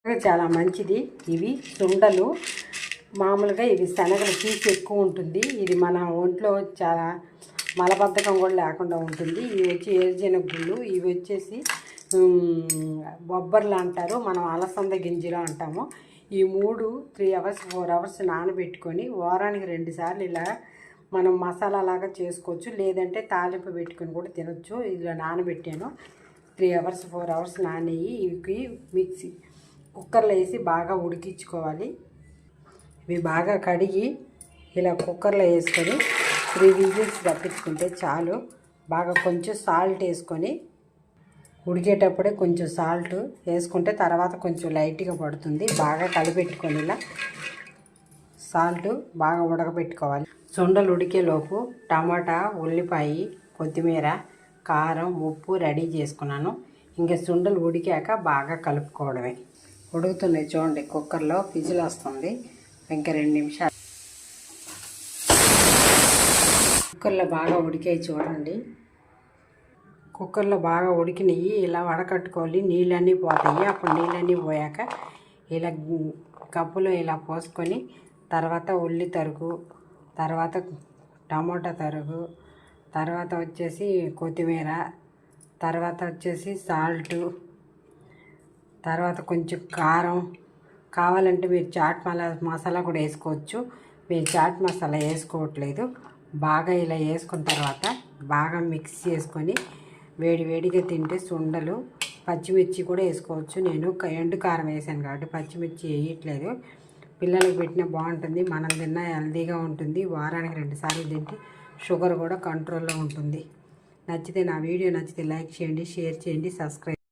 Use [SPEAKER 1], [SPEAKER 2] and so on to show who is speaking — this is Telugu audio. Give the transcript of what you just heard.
[SPEAKER 1] చాలా మంచిది. ఇవి సుండలు మామూలుగా ఇవి శనగలు పీచు ఎక్కువ ఉంటుంది. ఇది మన ఒంట్లో చాలా మలబద్ధకం కూడా లేకుండా ఉంటుంది. ఇవి వచ్చి ఏరుశెనగ ఇవి వచ్చేసి బొబ్బర్లు అంటారు, మనం అలసంద గింజలు అంటాము. ఈ 3 అవర్స్ 4 అవర్స్ నానబెట్టుకొని వారానికి 2 సార్లు ఇలా మనం మసాలా లాగా చేసుకోవచ్చు, లేదంటే తాలింపు పెట్టుకొని కూడా తినొచ్చు. ఇలా నానబెట్టాను 3 అవర్స్ 4 అవర్స్ నానేయి ఇవి మిక్సీ కుక్కర్లో వేసి బాగా ఉడికించుకోవాలి. ఇవి బాగా కడిగి ఇలా కుక్కర్లో వేసుకొని 3 విజిల్స్ రప్పించుకుంటే చాలు. బాగా కొంచెం సాల్ట్ వేసుకొని ఉడికేటప్పుడే కొంచెం సాల్ట్ వేసుకుంటే తర్వాత కొంచెం లైట్గా పడుతుంది. బాగా కలిపెట్టుకొని ఇలా సాల్ట్ బాగా ఉడకబెట్టుకోవాలి. సుండలు ఉడికేలోపు టమాటా, ఉల్లిపాయ, కొత్తిమీర, కారం, ఉప్పు రెడీ చేసుకున్నాను. ఇంకా సుండలు ఉడికాక బాగా కలుపుకోవడమే. ఉడుకుతున్నాయి చూడండి, కుక్కర్లో విజిల్ వస్తుంది. ఇంకా 2 నిమిషాలు కుక్కర్లో బాగా ఉడికాయి చూడండి. కుక్కర్లో బాగా ఉడికినవి ఇలా వడకట్టుకోవాలి, నీళ్ళన్నీ పోతాయి. అప్పుడు నీళ్ళన్నీ పోయాక ఇలా కప్పులో ఇలా పోసుకొని తర్వాత ఉల్లి తరుగు, తర్వాత టమాటా తరుగు, తర్వాత వచ్చేసి కొత్తిమీర, తర్వాత వచ్చేసి సాల్టు, తర్వాత కొంచెం కారం, కావాలంటే మీరు చాట్ మసాలా కూడా వేసుకోవచ్చు. మీరు చాట్ మసాలా వేసుకోవట్లేదు. బాగా ఇలా వేసుకున్న తర్వాత బాగా మిక్స్ చేసుకొని వేడిగా తింటే సుండలు. పచ్చిమిర్చి కూడా వేసుకోవచ్చు. నేను ఎండు కారం వేసాను కాబట్టి పచ్చిమిర్చి వేయట్లేదు. పిల్లలకు పెట్టినా బాగుంటుంది, మనం తిన్నా హెల్తీగా ఉంటుంది. వారానికి 2 సార్లు తింటే షుగర్ కూడా కంట్రోల్లో ఉంటుంది. నా వీడియో నచ్చితే లైక్ చేయండి, షేర్ చేయండి, సబ్స్క్రైబ్